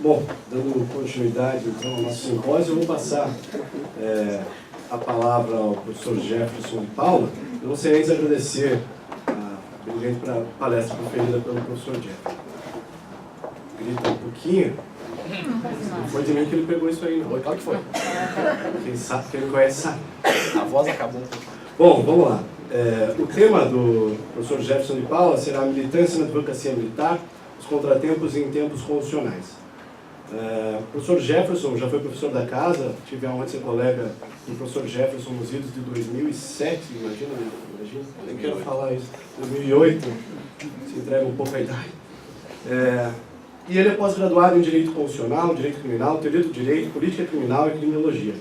Bom, dando continuidade então ao nosso simpósio, eu vou passar a palavra ao professor Jefferson de Paula. Eu não sei antes agradecer a brilhante palestra proferida pelo professor Jefferson. Grita um pouquinho. Não foi de mim que ele pegou isso aí, não. Claro que foi. Quem sabe, quem não conhece sabe. A voz acabou. Bom, vamos lá. O tema do professor Jefferson de Paula será a militância na advocacia militar, os contratempos em tempos constitucionais. O professor Jefferson já foi professor da casa, tive a honra de ser colega do professor Jefferson nos idos de 2007, imagina, nem quero falar isso, 2008, se entrega um pouco a idade. E ele é pós-graduado em Direito Constitucional, Direito Criminal, Teoria do Direito, Política Criminal e Criminologia.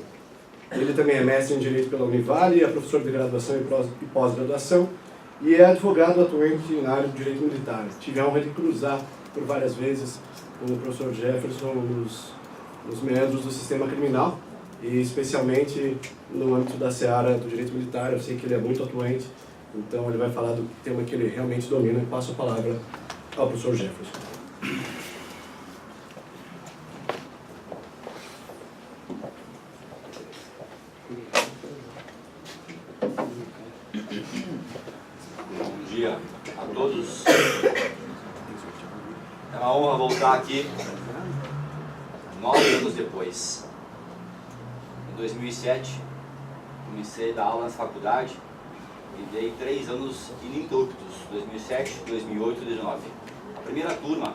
Ele também é mestre em Direito pela Univale, é professor de graduação e pós-graduação e é advogado atuante na área do Direito Militar. Tive a honra de cruzar por várias vezes com o professor Jefferson nos meandros do sistema criminal e especialmente no âmbito da seara do Direito Militar. Eu sei que ele é muito atuante, então ele vai falar do tema que ele realmente domina e passo a palavra ao professor Jefferson. Bom dia a todos. É uma honra voltar aqui 9 anos depois. Em 2007, comecei a dar aula na faculdade e dei 3 anos ininterruptos, 2007, 2008 e 2009. A primeira turma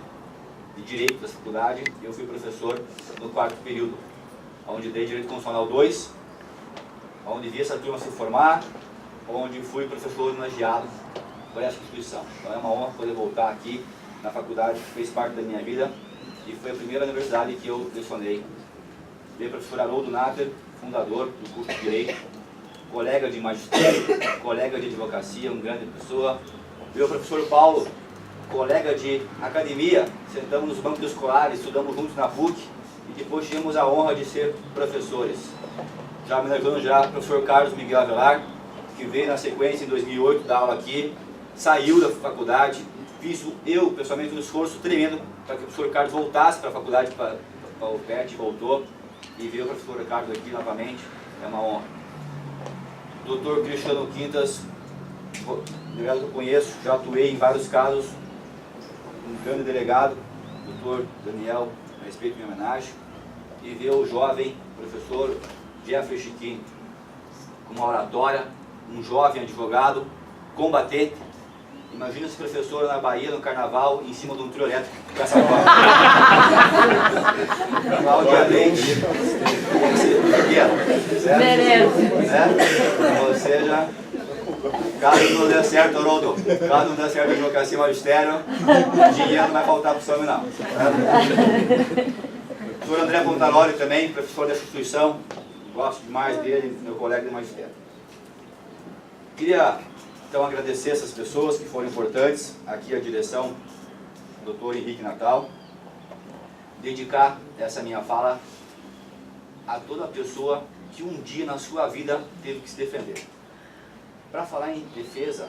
de Direito da faculdade, eu fui professor no 4º período, onde dei Direito Constitucional 2, onde vi essa turma se formar, onde fui professor homenageado por essa instituição. Então é uma honra poder voltar aqui na faculdade, que fez parte da minha vida e foi a primeira universidade que eu lecionei. Veio o professor Haroldo Natter, fundador do curso de Direito, colega de magistério, colega de advocacia, uma grande pessoa. Veio o professor Paulo, colega de academia, sentamos nos bancos escolares, estudamos juntos na PUC e depois tivemos a honra de ser professores. Já homenageando já o professor Carlos Miguel Avelar, que veio na sequência em 2008 dar aula aqui, saiu da faculdade. Fiz eu, pessoalmente, um esforço tremendo para que o professor Carlos voltasse para a faculdade, para o PET, voltou, e veio o professor Carlos aqui novamente, é uma honra. Dr. Cristiano Quintas, delegado que eu conheço, já atuei em vários casos, um grande delegado, Dr. Daniel, a respeito de minha homenagem, e veio o jovem professor Jeffrey Chiquinho, com uma oratória, um jovem advogado, combatente. Imagina esse professor na Bahia, no carnaval, em cima de um trio elétrico, com essa voz. Obviamente, ou seja, caso não dê certo, Haroldo, caso não dê certo a advocacia e magistério, dinheiro não vai faltar para o seu não. O professor André Pontalori também, professor dessa instituição, gosto demais dele, meu colega de magistério. Queria então agradecer essas pessoas que foram importantes, aqui a direção, o Dr. Henrique Natal, dedicar essa minha fala a toda pessoa que um dia na sua vida teve que se defender. Para falar em defesa,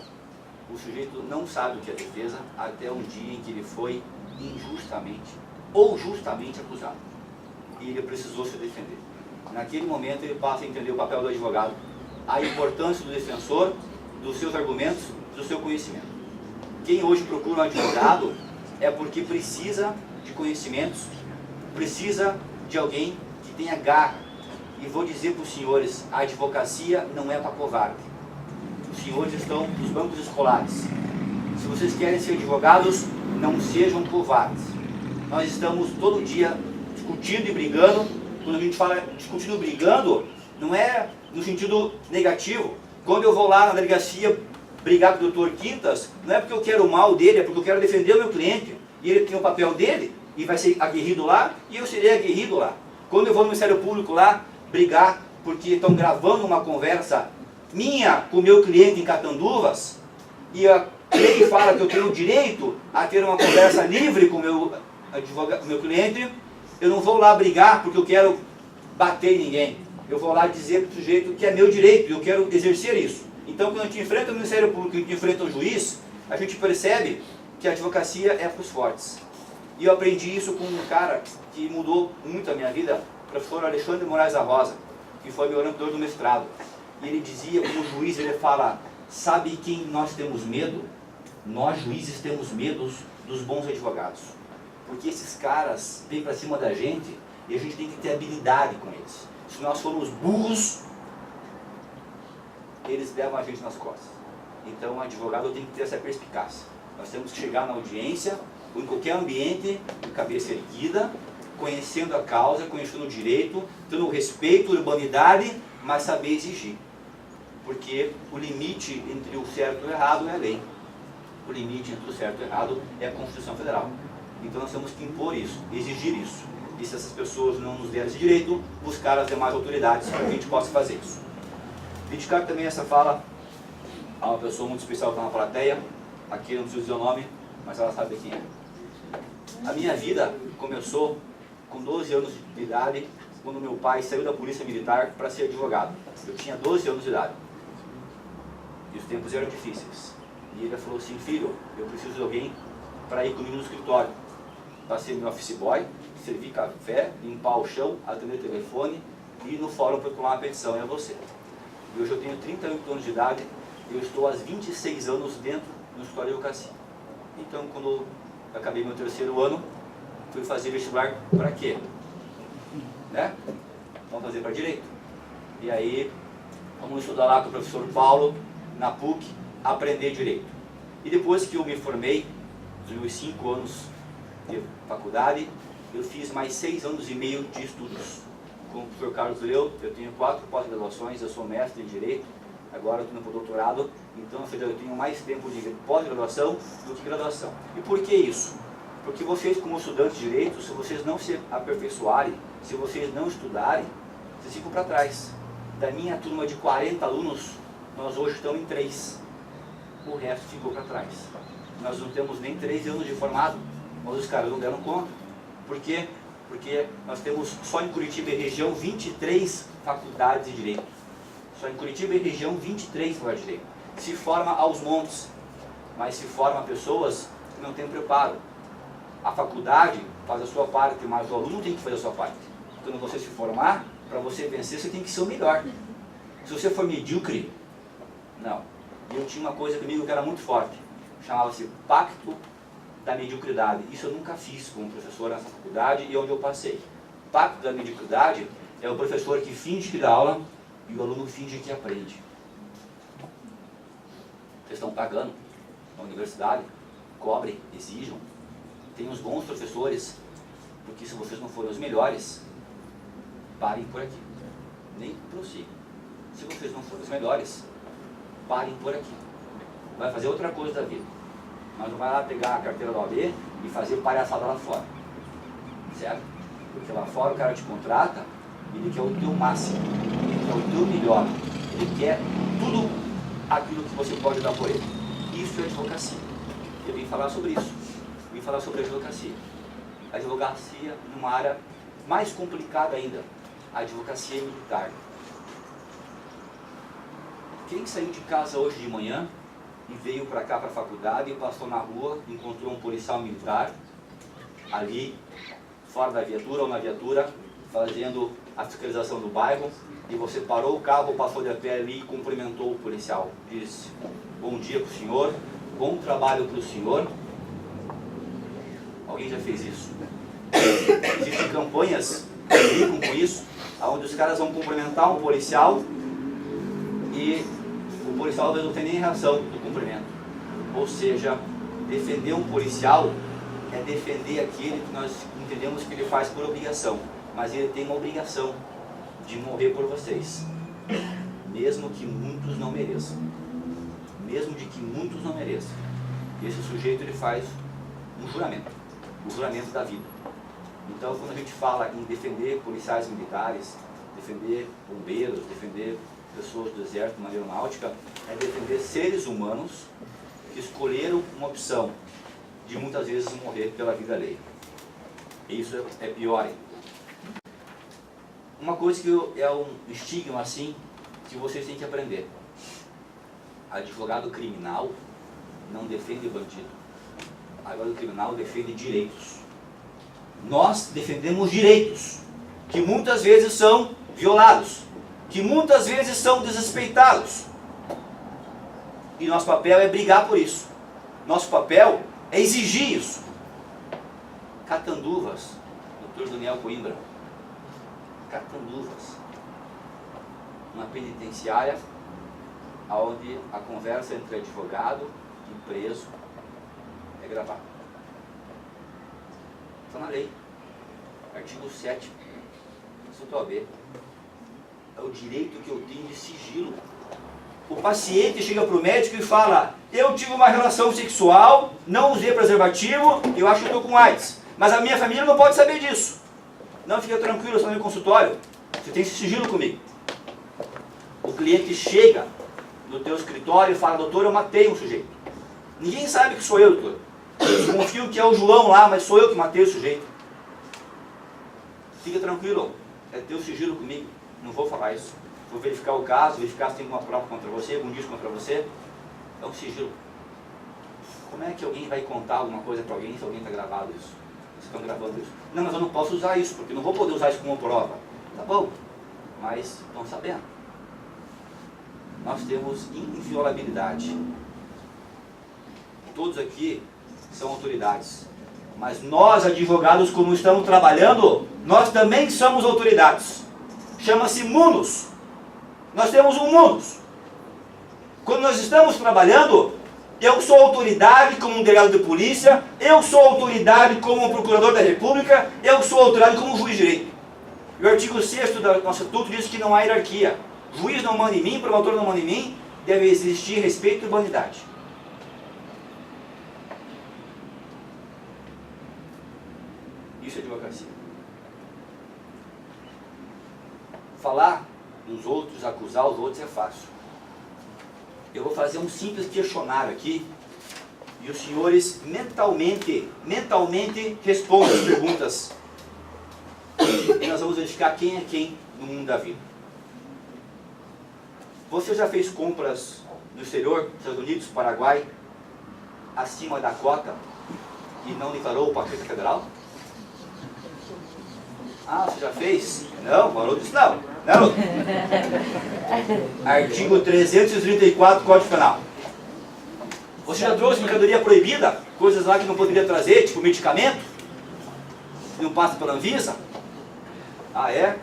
o sujeito não sabe o que é defesa até um dia em que ele foi injustamente ou justamente acusado e ele precisou se defender. Naquele momento ele passa a entender o papel do advogado, a importância do defensor, dos seus argumentos, do seu conhecimento. Quem hoje procura um advogado é porque precisa de conhecimentos, precisa de alguém que tenha garra. E vou dizer para os senhores, a advocacia não é para covarde. Os senhores estão nos bancos escolares. Se vocês querem ser advogados, não sejam covardes. Nós estamos todo dia discutindo e brigando. Quando a gente fala discutindo e brigando, não é no sentido negativo. Quando eu vou lá na delegacia brigar com o Dr. Quintas, não é porque eu quero o mal dele, é porque eu quero defender o meu cliente. E ele tem o papel dele, e vai ser aguerrido lá, e eu serei aguerrido lá. Quando eu vou no Ministério Público lá, brigar porque estão gravando uma conversa minha com o meu cliente em Catanduvas, e a lei fala que eu tenho o direito a ter uma conversa livre com o meu cliente, eu não vou lá brigar porque eu quero bater em ninguém. Eu vou lá dizer para o sujeito que é meu direito e eu quero exercer isso. Então, quando a gente enfrenta o Ministério Público e a gente enfrenta o juiz, a gente percebe que a advocacia é para os fortes. E eu aprendi isso com um cara que mudou muito a minha vida, o professor Alexandre Moraes da Rosa, que foi meu orientador do mestrado. E ele dizia, como juiz, ele fala, sabe quem nós temos medo? Nós, juízes, temos medo dos bons advogados. Porque esses caras vêm para cima da gente e a gente tem que ter habilidade com eles. Se nós formos burros, eles levam a gente nas costas. Então, o advogado tem que ter essa perspicácia. Nós temos que chegar na audiência, ou em qualquer ambiente, de cabeça erguida, conhecendo a causa, conhecendo o direito, tendo respeito, urbanidade, mas saber exigir. Porque o limite entre o certo e o errado é a lei. O limite entre o certo e o errado é a Constituição Federal. Então nós temos que impor isso, exigir isso. E se essas pessoas não nos derem esse direito, buscar as demais autoridades para que a gente possa fazer isso. Dedicar também essa fala a uma pessoa muito especial que está na plateia. Aqui eu não preciso dizer o nome, mas ela sabe quem é. A minha vida começou com 12 anos de idade, quando meu pai saiu da polícia militar para ser advogado. Eu tinha 12 anos de idade. E os tempos eram difíceis. E ele falou assim, filho, eu preciso de alguém para ir comigo no escritório. Para ser meu office boy, servir café, limpar o chão, atender o telefone e ir no fórum procurar uma petição. É você. E hoje eu tenho 38 anos de idade e eu estou há 26 anos dentro do escritório de advocacia. Então, quando eu acabei meu terceiro ano, fui fazer vestibular para quê? Né? Vamos fazer para direito. E aí, vamos estudar lá com o professor Paulo, na PUC, aprender direito. E depois que eu me formei, dos meus 5 anos de faculdade, eu fiz mais 6 anos e meio de estudos. Com o professor Carlos Leu, eu tenho 4 pós-graduações, eu sou mestre em direito, agora eu estou no doutorado, então eu tenho mais tempo de pós-graduação do que graduação. E por que isso? Porque vocês, como estudantes de direito, se vocês não se aperfeiçoarem, se vocês não estudarem, vocês ficam para trás. Da minha turma de 40 alunos, nós hoje estamos em 3. O resto ficou para trás. Nós não temos nem 3 anos de formado, mas os caras não deram conta. Por quê? Porque nós temos só em Curitiba e região 23 faculdades de direito. Só em Curitiba e região 23 faculdades de direito. Se forma aos montes, mas se forma pessoas que não têm preparo. A faculdade faz a sua parte, mas o aluno tem que fazer a sua parte. Quando você se formar, para você vencer, você tem que ser o melhor. Se você for medíocre, não. E eu tinha uma coisa comigo que era muito forte, chamava-se Pacto da Mediocridade. Isso eu nunca fiz como professor nessa faculdade e onde eu passei. Pacto da Mediocridade é o professor que finge que dá aula e o aluno finge que aprende. Vocês estão pagando na universidade, cobrem, exijam. Tem uns bons professores, porque se vocês não forem os melhores, parem por aqui. Nem prossigam. Se vocês não forem os melhores, parem por aqui. Vai fazer outra coisa da vida. Mas não vai lá pegar a carteira da OAB e fazer palhaçada lá fora. Certo? Porque lá fora o cara te contrata, ele quer o teu máximo, ele quer o teu melhor, ele quer tudo aquilo que você pode dar por ele. Isso é advocacia. Eu vim falar sobre isso. Vim falar sobre a advocacia. A advocacia numa área mais complicada ainda, a advocacia militar. Quem saiu de casa hoje de manhã e veio para cá, para a faculdade, e passou na rua, encontrou um policial militar, ali, fora da viatura ou na viatura, fazendo a fiscalização do bairro, e você parou o carro, passou de pé ali e cumprimentou o policial. Disse, bom dia para o senhor, bom trabalho para o senhor. Alguém já fez isso? Existem campanhas que brincam com isso, onde os caras vão cumprimentar um policial e o policial às vezes não tem nem reação do cumprimento. Ou seja, defender um policial é defender aquele que nós entendemos que ele faz por obrigação, mas ele tem uma obrigação de morrer por vocês, mesmo que muitos não mereçam. Mesmo de que muitos não mereçam. Esse sujeito ele faz um juramento, o juramento da vida. Então, quando a gente fala em defender policiais militares, defender bombeiros, defender pessoas do exército, na aeronáutica, é defender seres humanos que escolheram uma opção de muitas vezes morrer pela vida alheia. E isso é pior ainda. Uma coisa que é um estigma assim, que vocês têm que aprender. Advogado criminal não defende bandido. Advogado criminal defende direitos. Nós defendemos direitos, que muitas vezes são violados, que muitas vezes são desrespeitados. E nosso papel é brigar por isso. Nosso papel é exigir isso. Catanduvas, Dr. Daniel Coimbra. Catanduvas. Uma penitenciária onde a conversa entre advogado e preso é gravada. Está na lei. Artigo 7º. Assunto AB. É o direito que eu tenho de sigilo. O paciente chega para o médico e fala: eu tive uma relação sexual, não usei preservativo, eu acho que estou com AIDS. Mas a minha família não pode saber disso. Não, fica tranquilo, eu estou no meu consultório. Você tem sigilo comigo. O cliente chega no teu escritório e fala: doutor, eu matei um sujeito. Ninguém sabe que sou eu, doutor. Eu confio que é o João lá, mas sou eu que matei o sujeito. Fica tranquilo, é teu sigilo comigo. Não vou falar isso. Vou verificar o caso, verificar se tem alguma prova contra você, algum disco contra você. É um sigilo. Como é que alguém vai contar alguma coisa para alguém se alguém está gravado isso? Vocês estão gravando isso? Não, mas eu não posso usar isso, porque não vou poder usar isso como prova. Tá bom, mas estão sabendo. Nós temos inviolabilidade. Todos aqui são autoridades. Mas nós, advogados, como estamos trabalhando, nós também somos autoridades. Chama-se munus. Nós temos um munus. Quando nós estamos trabalhando, eu sou autoridade como um delegado de polícia, eu sou autoridade como um procurador da República, eu sou autoridade como um juiz de direito. E o artigo 6º do nosso estatuto diz que não há hierarquia. Juiz não manda em mim, promotor não manda em mim, deve existir respeito e humanidade. Isso é advocacia. Falar dos outros, acusar os outros é fácil. Eu vou fazer um simples questionário aqui e os senhores mentalmente respondem as perguntas. E nós vamos verificar quem é quem no mundo da vida. Você já fez compras no exterior, Estados Unidos, Paraguai, acima da cota e não declarou o pacote federal? Ah, você já fez? Não, o Barulho disse não. Não. Artigo 334 do Código Penal. Você já trouxe mercadoria proibida? Coisas lá que não poderia trazer, tipo medicamento? Que não passa pela Anvisa? Ah, é?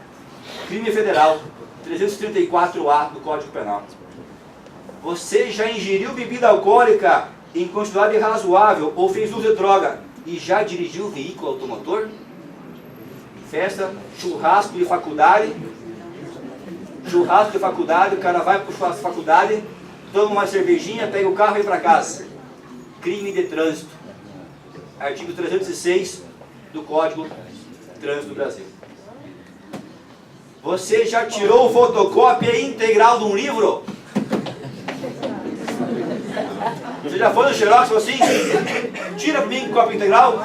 Crime federal. 334A do Código Penal. Você já ingeriu bebida alcoólica em quantidade razoável ou fez uso de droga e já dirigiu veículo automotor? Festa, churrasco de faculdade. Churrasco de faculdade, o cara vai para o churrasco de faculdade, toma uma cervejinha, pega o carro e vai para casa. Crime de trânsito. Artigo 306 do Código de Trânsito do Brasil. Você já tirou fotocópia integral de um livro? Você já foi no Xerox e falou assim: tira para mim cópia integral?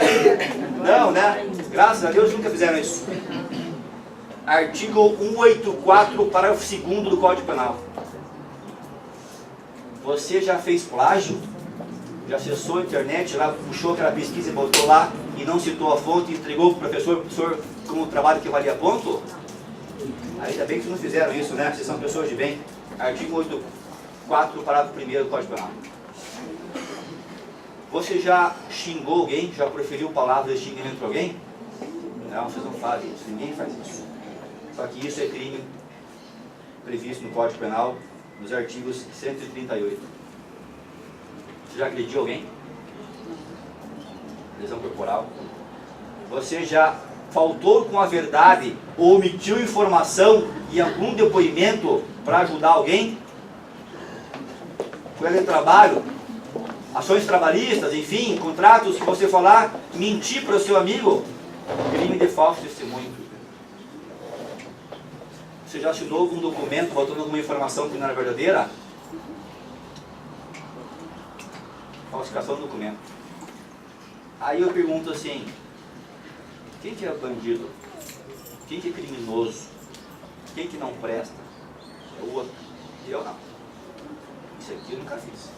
Não, né? Graças a Deus nunca fizeram isso. Artigo 184, parágrafo 2º do Código Penal. Você já fez plágio? Já acessou a internet, lá puxou aquela pesquisa e botou lá e não citou a fonte e entregou para o professor como trabalho que valia ponto? Ainda bem que vocês não fizeram isso, né? Vocês são pessoas de bem. Artigo 184, parágrafo 1º do Código Penal. Você já xingou alguém? Já proferiu palavras de xingamento para alguém? Não, vocês não fazem isso. Ninguém faz isso. Só que isso é crime previsto no Código Penal, nos artigos 138. Você já agrediu alguém? Lesão corporal. Você já faltou com a verdade ou omitiu informação em algum depoimento para ajudar alguém? Colega de trabalho, ações trabalhistas, enfim, contratos que você falar, mentir para o seu amigo, crime de falso testemunho. Você já assinou algum documento botando alguma informação que não era verdadeira? Falsificação do documento. Aí eu pergunto assim: quem que é bandido? Quem que é criminoso? Quem que não presta? É o outro. Eu não. Isso aqui eu nunca fiz.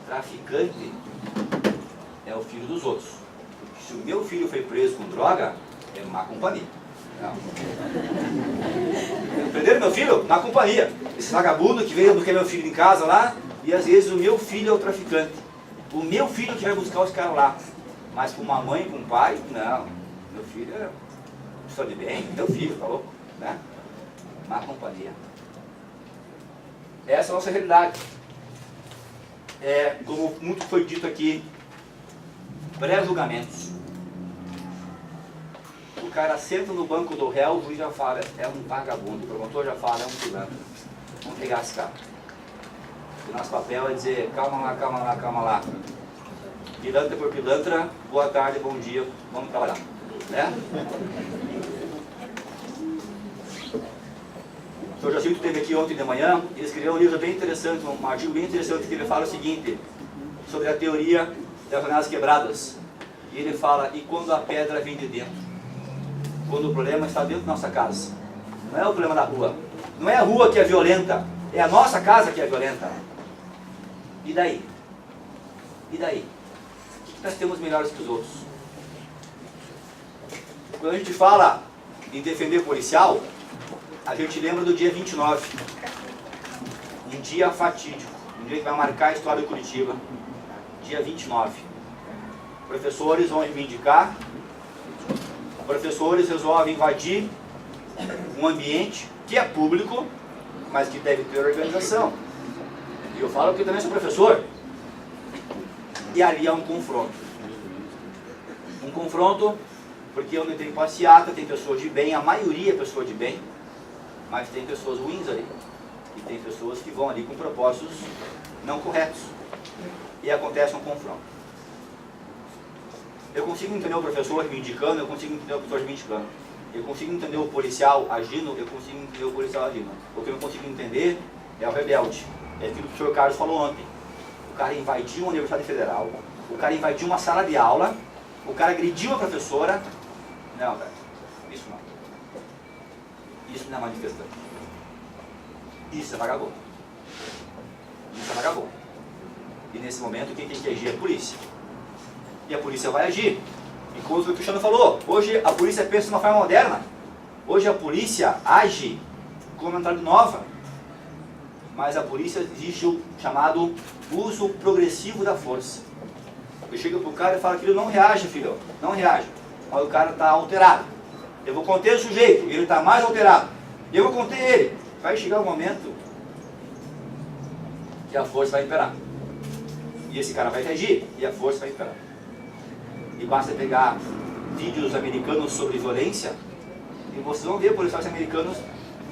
Traficante é o filho dos outros. Se o meu filho foi preso com droga, é má companhia. Não. Prenderam meu filho? Má companhia. Esse vagabundo que veio buscar meu filho em casa lá, e às vezes o meu filho é o traficante. O meu filho que vai buscar os caras lá. Mas com uma mãe, com um pai, não. Meu filho é pessoa de bem, meu filho, tá louco? Né? Má companhia. Essa é a nossa realidade. Como muito foi dito aqui, pré-julgamentos. O cara senta no banco do réu, o juiz já fala, é um vagabundo. O promotor já fala, é um pilantra. Vamos pegar esse cara. O nosso papel é dizer, calma lá, calma lá, calma lá. Pilantra por pilantra, boa tarde, bom dia, vamos trabalhar. Né? O Sr. Jacinto esteve aqui ontem de manhã, ele escreveu um livro bem interessante, um artigo bem interessante, que ele fala o seguinte, sobre a teoria das janelas quebradas. E ele fala, e quando a pedra vem de dentro? Quando o problema está dentro da nossa casa. Não é o problema da rua. Não é a rua que é violenta, é a nossa casa que é violenta. E daí? E daí? O que nós temos melhores que os outros? Quando a gente fala em defender policial, a gente lembra do dia 29. Um dia fatídico. Um dia que vai marcar a história de Curitiba. Dia 29. Professores vão reivindicar. Professores resolvem invadir um ambiente que é público, mas que deve ter organização. E eu falo que eu também sou professor. E ali há um confronto. Um confronto porque onde tem passeata, tem pessoas de bem, a maioria é pessoa de bem, mas tem pessoas ruins ali. E tem pessoas que vão ali com propósitos não corretos. E acontece um confronto. Eu consigo entender o professor reivindicando, eu consigo entender o professor reivindicando. Eu consigo entender o policial agindo, eu consigo entender o policial agindo. O que eu não consigo entender é o rebelde. É aquilo que o senhor Carlos falou ontem. O cara invadiu uma Universidade Federal, o cara invadiu uma sala de aula, o cara agrediu a professora. Não, velho, isso não. Isso não é manifestante. Isso é vagabundo. Isso é vagabundo. E nesse momento quem tem que agir é a polícia. E a polícia vai agir. E como o Cristiano falou, hoje a polícia pensa de uma forma moderna. Hoje a polícia age com uma mentalidade nova. Mas a polícia exige o chamado uso progressivo da força. Eu chego pro cara e falo, filho, não reage, filho, não reage. Mas o cara está alterado. Eu vou conter o sujeito, ele está mais alterado. Eu vou conter ele. Vai chegar um momento que a força vai imperar. E esse cara vai reagir, e a força vai imperar. E basta pegar vídeos americanos sobre violência, e vocês vão ver policiais americanos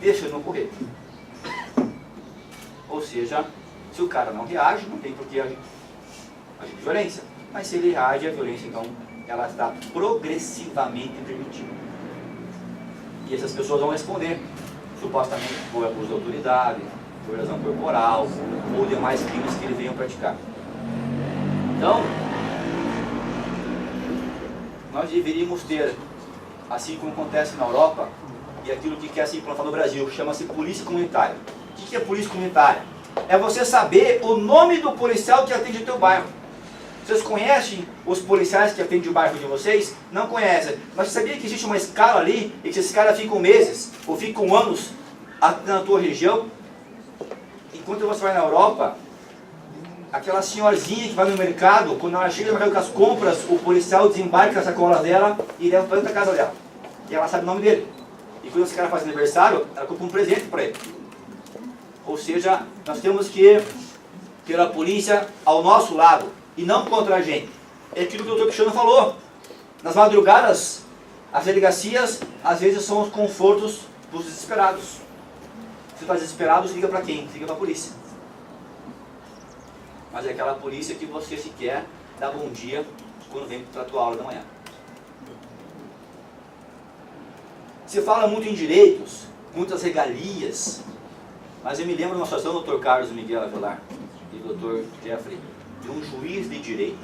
deixando ocorrer. Ou seja, se o cara não reage, não tem por que agir de violência. Mas se ele reage, a violência, então, ela está progressivamente permitida. E essas pessoas vão responder, supostamente por abuso de autoridade, por lesão corporal, ou demais crimes que eles venham praticar. Então, nós deveríamos ter, assim como acontece na Europa, e aquilo que quer se implantar no Brasil, chama-se polícia comunitária. O que é polícia comunitária? É você saber o nome do policial que atende o teu bairro. Vocês conhecem os policiais que atendem o bairro de vocês? Não conhecem. Mas você sabia que existe uma escala ali, e que esses caras ficam meses, ou ficam anos na tua região? Enquanto você vai na Europa, aquela senhorzinha que vai no mercado, quando ela chega no mercado com as compras, o policial desembarca as sacolas dela e leva para dentro da casa dela. E ela sabe o nome dele. E quando esse cara faz aniversário, ela compra um presente para ele. Ou seja, nós temos que ter a polícia ao nosso lado e não contra a gente. É aquilo que o Dr. Cristiano falou. Nas madrugadas, as delegacias, às vezes, são os confortos dos desesperados. Você está desesperado, você liga para quem? Você liga para a polícia. Mas é aquela polícia que você sequer dá bom dia quando vem para a tua aula da manhã. Se fala muito em direitos, muitas regalias, mas eu me lembro de uma situação do Dr. Carlos Miguel Avelar e do Dr. Jeffrey, de um juiz de direito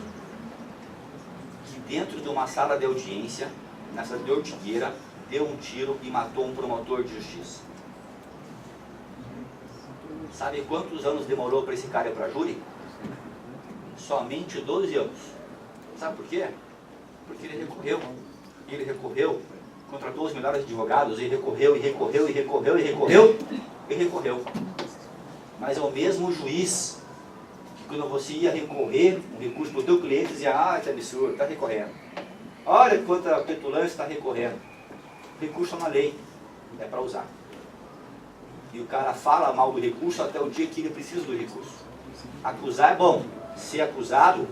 que dentro de uma sala de audiência, nessa de Ortigueira, deu um tiro e matou um promotor de justiça. Sabe quantos anos demorou para esse cara ir para a júri? Somente 12 anos. Sabe por quê? Porque ele recorreu. Ele recorreu, contratou os melhores advogados, e recorreu, e recorreu, e recorreu, e recorreu, e recorreu. Mas é o mesmo juiz que quando você ia recorrer um recurso para o teu cliente, dizia, ah, que absurdo, está recorrendo. Olha quanta petulância está recorrendo. Recurso é uma lei, é para usar. E o cara fala mal do recurso até o dia que ele precisa do recurso. Acusar é bom. Ser acusado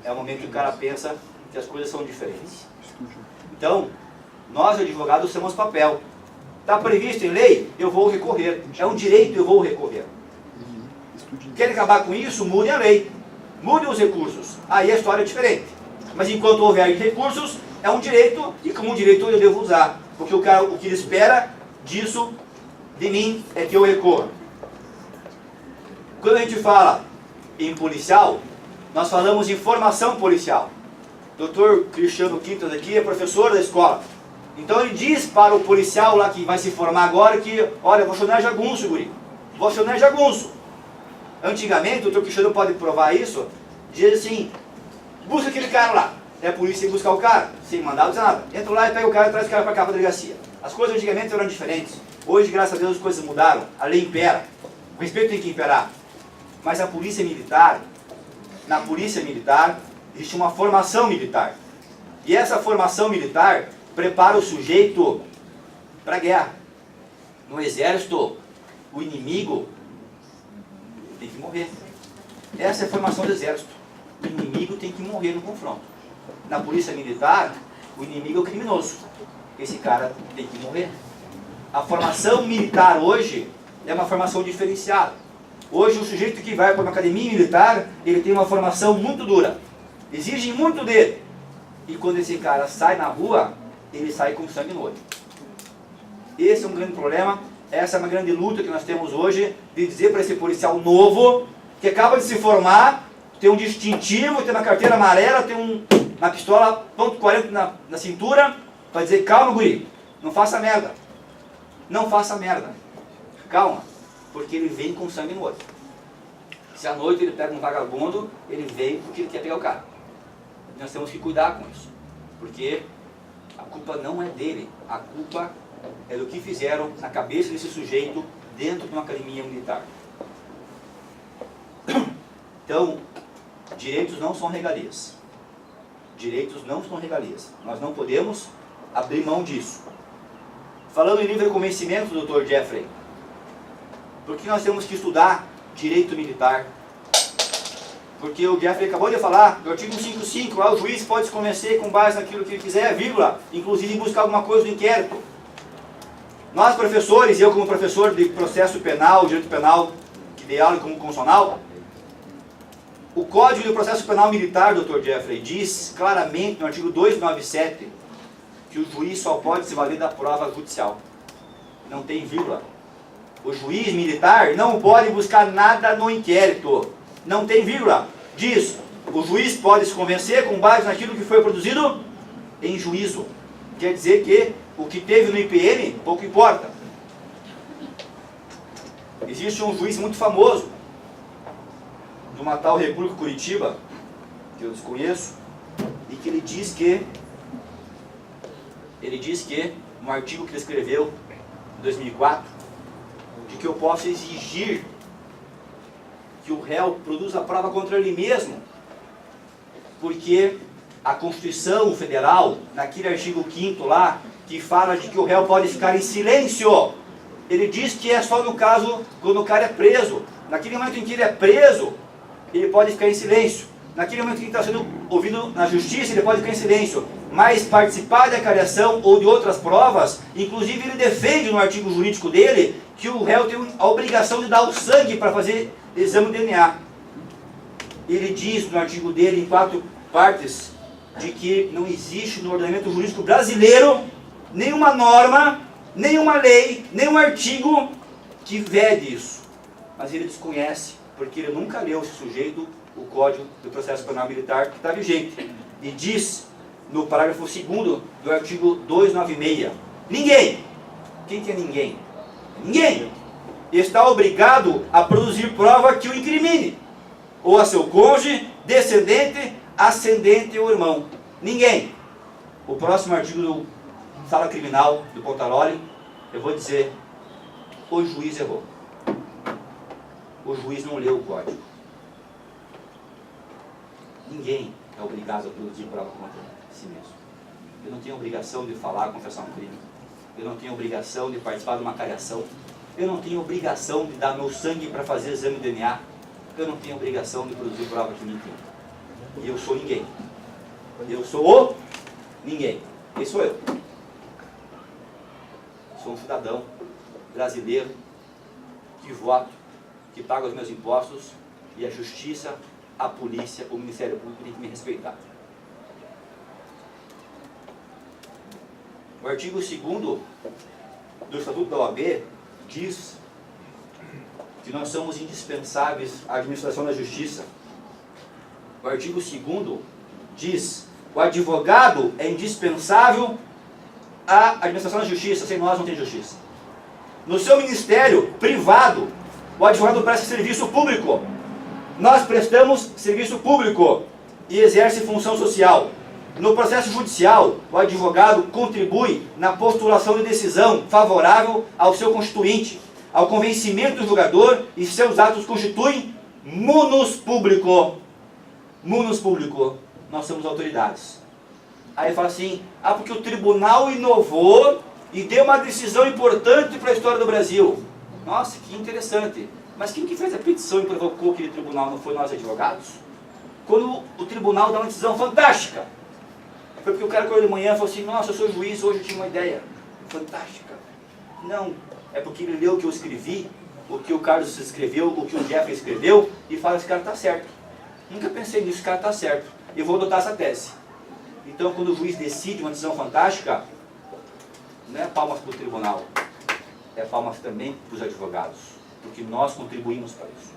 é o momento que o cara pensa que as coisas são diferentes. Então, nós advogados temos papel. Está previsto em lei? Eu vou recorrer. É um direito, eu vou recorrer. Querem acabar com isso? Mudem a lei. Mudem os recursos. Aí a história é diferente. Mas enquanto houver recursos, é um direito, e como um direito eu devo usar. Porque o que ele espera disso, de mim, é que eu recorra. Quando a gente fala em policial, nós falamos em formação policial. Dr. Cristiano Quintas aqui é professor da escola. Então ele diz para o policial lá que vai se formar agora que, olha, vou chamar jagunço, guri. Vou chamar jagunço. Antigamente, o Dr. Cristiano pode provar isso, diz assim, busca aquele cara lá. É a polícia que buscar o cara, sem mandar dizer nada. Entra lá e pega o cara e traz o cara para cá, para a delegacia. As coisas antigamente eram diferentes. Hoje, graças a Deus, as coisas mudaram. A lei impera. O respeito tem que imperar. Mas a polícia militar, na polícia militar, existe uma formação militar. E essa formação militar prepara o sujeito para a guerra. No exército, o inimigo tem que morrer. Essa é a formação do exército. O inimigo tem que morrer no confronto. Na polícia militar, o inimigo é o criminoso. Esse cara tem que morrer. A formação militar hoje é uma formação diferenciada. Hoje o sujeito que vai para uma academia militar, ele tem uma formação muito dura. Exigem muito dele. E quando esse cara sai na rua, ele sai com sangue no olho. Esse é um grande problema. Essa é uma grande luta que nós temos hoje, de dizer para esse policial novo, que acaba de se formar, tem um distintivo, tem uma carteira amarela, tem uma pistola .40 na cintura, para dizer, calma guri, não faça merda. Não faça merda. Calma, porque ele vem com sangue no olho. Se à noite ele pega um vagabundo, ele vem porque ele quer pegar o cara. Nós temos que cuidar com isso, porque a culpa não é dele, a culpa é do que fizeram na cabeça desse sujeito dentro de uma academia militar. Então, direitos não são regalias. Direitos não são regalias. Nós não podemos abrir mão disso. Falando em livre convencimento, Dr. Jeffrey, por que nós temos que estudar direito militar? Porque o Jeffrey acabou de falar, do artigo 155, lá o juiz pode se convencer com base naquilo que ele quiser, vírgula, inclusive buscar alguma coisa do inquérito. Nós professores, eu como professor de processo penal, direito penal, que dei aula como constitucional, o Código de Processo Penal Militar, Dr. Jeffrey, diz claramente no artigo 297 que o juiz só pode se valer da prova judicial. Não tem vírgula. O juiz militar não pode buscar nada no inquérito. Não tem vírgula. Diz, o juiz pode se convencer com base naquilo que foi produzido em juízo. Quer dizer que o que teve no IPM pouco importa. Existe um juiz muito famoso, de uma tal República Curitiba, que eu desconheço, e que ele diz que, no artigo que ele escreveu em 2004, de que eu posso exigir que o réu produza a prova contra ele mesmo, porque a Constituição Federal, naquele artigo 5º lá, que fala de que o réu pode ficar em silêncio, ele diz que é só no caso quando o cara é preso. Naquele momento em que ele é preso, ele pode ficar em silêncio. Naquele momento que ele está sendo ouvido na justiça, ele pode ficar em silêncio. Mas participar da acariação ou de outras provas, inclusive ele defende no artigo jurídico dele que o réu tem a obrigação de dar o sangue para fazer exame de DNA. Ele diz no artigo dele, em 4 partes, de que não existe no ordenamento jurídico brasileiro nenhuma norma, nenhuma lei, nenhum artigo que vede isso. Mas ele desconhece, porque ele nunca leu esse sujeito o Código do Processo Penal Militar que está vigente. E diz no parágrafo 2º do artigo 296, ninguém, quem que é ninguém? Ninguém está obrigado a produzir prova que o incrimine, ou a seu cônjuge, descendente, ascendente ou irmão. Ninguém. O próximo artigo do Sala Criminal do Pontaroli, eu vou dizer, o juiz errou. O juiz não leu o código. Ninguém é obrigado a produzir prova contra si mesmo. Eu não tenho obrigação de falar, confessar um crime. Eu não tenho obrigação de participar de uma cariação. Eu não tenho obrigação de dar meu sangue para fazer exame de DNA. Eu não tenho obrigação de produzir prova de mim. E eu sou ninguém. Eu sou o ninguém. Quem sou eu? Sou um cidadão brasileiro que voto, que paga os meus impostos, e a justiça, a polícia, o Ministério Público tem que me respeitar. O artigo 2º do Estatuto da OAB diz que nós somos indispensáveis à administração da justiça. O artigo 2º diz: o advogado é indispensável à administração da justiça, sem nós não tem justiça. No seu ministério privado, o advogado presta serviço público. Nós prestamos serviço público e exerce função social. No processo judicial, o advogado contribui na postulação de decisão favorável ao seu constituinte, ao convencimento do julgador, e seus atos constituem munus público. Munus público. Nós somos autoridades. Aí fala assim, porque o tribunal inovou e deu uma decisão importante para a história do Brasil. Nossa, que interessante. Mas quem que fez a petição e provocou aquele tribunal? Não foi nós advogados? Quando o tribunal dá uma decisão fantástica, foi porque o cara acordou de manhã e falou assim, nossa, eu sou juiz, hoje eu tinha uma ideia fantástica. Não, é porque ele leu o que eu escrevi, o que o Carlos escreveu, o que o Jeffrey escreveu, e fala, esse cara está certo. Nunca pensei nisso, esse cara está certo. Eu vou adotar essa tese. Então, quando o juiz decide uma decisão fantástica, não é palmas para o tribunal, é palmas também para os advogados, porque nós contribuímos para isso.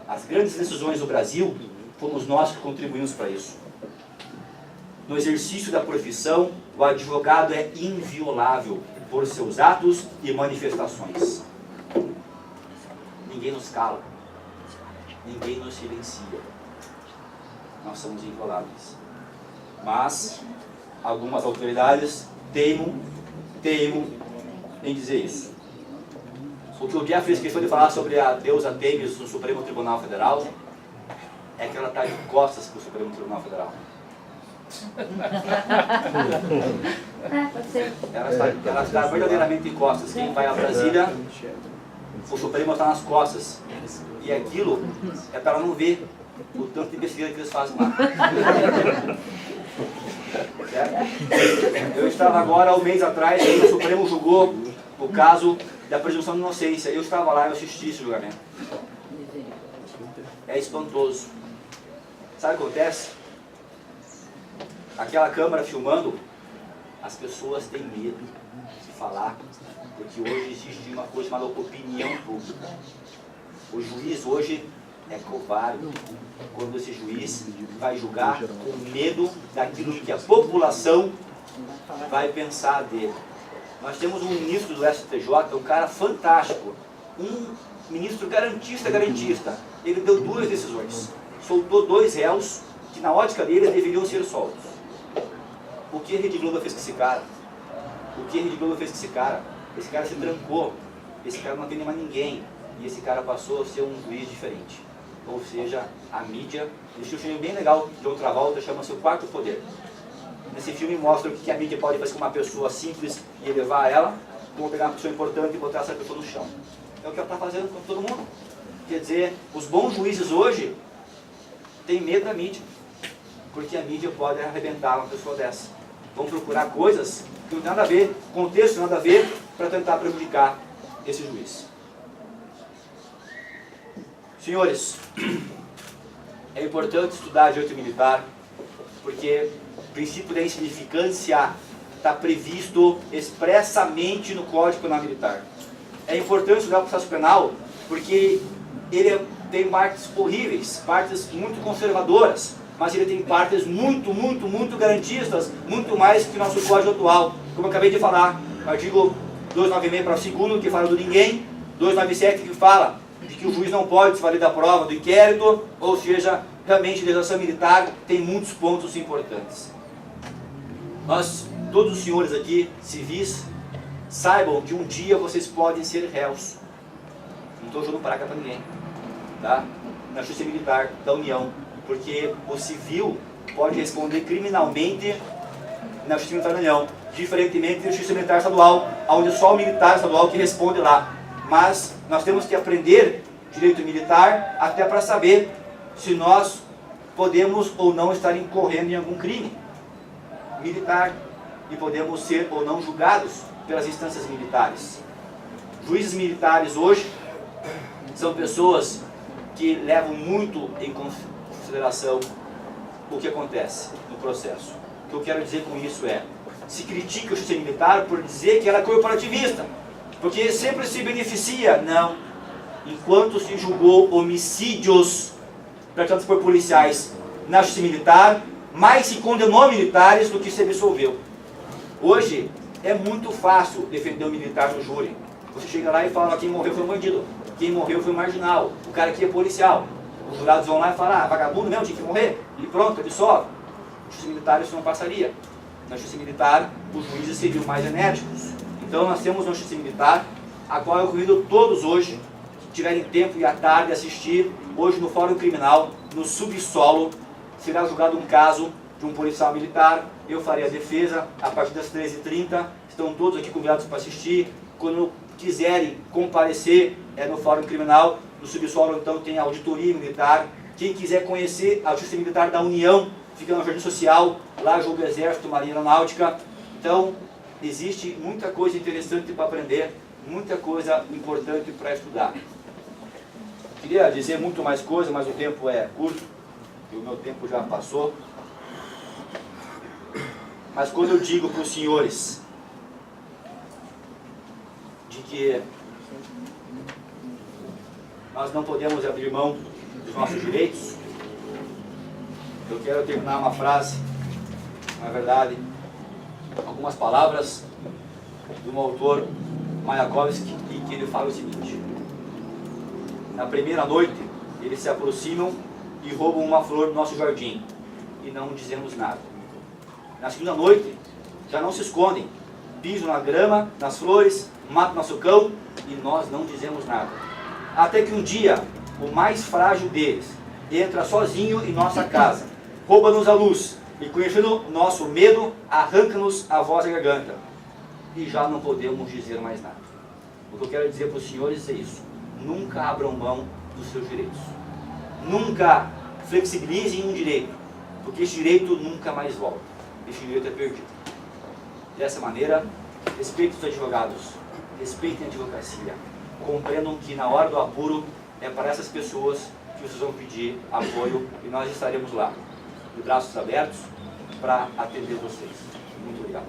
As grandes decisões do Brasil, fomos nós que contribuímos para isso. No exercício da profissão, o advogado é inviolável por seus atos e manifestações. Ninguém nos cala, ninguém nos silencia. Nós somos invioláveis. Mas algumas autoridades teimam em dizer isso. O que o Jeffrey esqueceu de falar sobre a deusa Têmis no Supremo Tribunal Federal é que ela está de costas para o Supremo Tribunal Federal. Ela está verdadeiramente de costas. Quem vai a Brasília, o Supremo está nas costas. E aquilo é para ela não ver o tanto de besteira que eles fazem lá. Eu estava agora, um mês atrás, quando o Supremo julgou o caso da presunção de inocência. Eu estava lá e assisti esse julgamento. É espantoso. Sabe o que acontece? Aquela câmera filmando, as pessoas têm medo de falar, porque hoje existe uma coisa chamada opinião pública. O juiz hoje é covarde quando esse juiz vai julgar com medo daquilo que a população vai pensar dele. Nós temos um ministro do STJ, um cara fantástico, um ministro garantista. Ele deu 2 decisões, soltou 2 réus que na ótica dele deveriam ser soltos. O que a Rede Globo fez com esse cara? Esse cara se trancou, esse cara não atende mais ninguém, e esse cara passou a ser um juiz diferente. Ou seja, a mídia, existe um filme bem legal de outra volta, chama-se O Quarto Poder. Nesse filme mostra o que a mídia pode fazer com uma pessoa simples e elevar ela, como pegar uma pessoa importante e botar essa pessoa no chão. É o que ela está fazendo com todo mundo. Quer dizer, os bons juízes hoje têm medo da mídia, porque a mídia pode arrebentar uma pessoa dessa. Vão procurar coisas que não tem nada a ver, contexto nada a ver, para tentar prejudicar esse juiz. Senhores, é importante estudar direito militar, porque o princípio da insignificância está previsto expressamente no Código Penal Militar. É importante estudar o processo penal, porque ele tem partes horríveis, partes muito conservadoras, mas ele tem partes muito garantistas, muito mais que o nosso Código atual. Como eu acabei de falar, o artigo 296 para o segundo, que fala do ninguém, 297 que fala de que o juiz não pode se valer da prova do inquérito, ou seja, realmente a legislação militar tem muitos pontos importantes. Todos os senhores aqui, civis, saibam que um dia vocês podem ser réus. Não estou jogando praga para ninguém, tá? Na Justiça Militar da União, porque o civil pode responder criminalmente na Justiça Militar da União, diferentemente da Justiça Militar Estadual, onde só o militar estadual que responde lá. Mas nós temos que aprender direito militar até para saber se nós podemos ou não estar incorrendo em algum crime militar e podemos ser ou não julgados pelas instâncias militares. Juízes militares hoje são pessoas que levam muito em consideração o que acontece no processo. O que eu quero dizer com isso é, se critica a justiça militar por dizer que ela é corporativista, porque sempre se beneficia. Não. Enquanto se julgou homicídios praticados por policiais na justiça militar, mais se condenou militares do que se absolveu. Hoje é muito fácil defender um militar no júri. Você chega lá e fala, quem morreu foi um bandido, quem morreu foi um marginal, o cara aqui é policial. Os jurados vão lá e falam, vagabundo mesmo, tinha que morrer, e pronto, absolve. Na justiça militar isso não passaria. Na justiça militar, os juízes seriam mais enérgicos. Então nós temos uma justiça militar, a qual eu convido todos hoje, que tiverem tempo e à tarde, assistir, hoje no Fórum Criminal, no subsolo, será julgado um caso de um policial militar. Eu farei a defesa a partir das 13h30. Estão todos aqui convidados para assistir. Quando quiserem comparecer, é no Fórum Criminal. No subsolo, então, tem a auditoria militar. Quem quiser conhecer a Justiça Militar da União, fica no Jardim Social, lá julga o Exército, Marinha Aeronáutica. Então, existe muita coisa interessante para aprender, muita coisa importante para estudar. Queria dizer muito mais coisa, mas o tempo é curto, e o meu tempo já passou. Mas quando eu digo para os senhores de que nós não podemos abrir mão dos nossos direitos, eu quero terminar uma frase, na verdade, algumas palavras de um autor, Mayakovsky, e que ele fala o seguinte: na primeira noite, eles se aproximam e roubam uma flor do nosso jardim, e não dizemos nada. Na segunda noite, já não se escondem, pisam na grama, nas flores, matam nosso cão, e nós não dizemos nada. Até que um dia, o mais frágil deles entra sozinho em nossa casa, rouba-nos a luz, e conhecendo o nosso medo, arranca-nos a voz e a garganta. E já não podemos dizer mais nada. O que eu quero dizer para os senhores é isso: nunca abram mão dos seus direitos. Nunca flexibilizem um direito, porque esse direito nunca mais volta. Esse direito é perdido. Dessa maneira, respeitem os advogados, respeitem a advocacia, compreendam que na hora do apuro é para essas pessoas que vocês vão pedir apoio, e nós estaremos lá, de braços abertos, para atender vocês. Muito obrigado.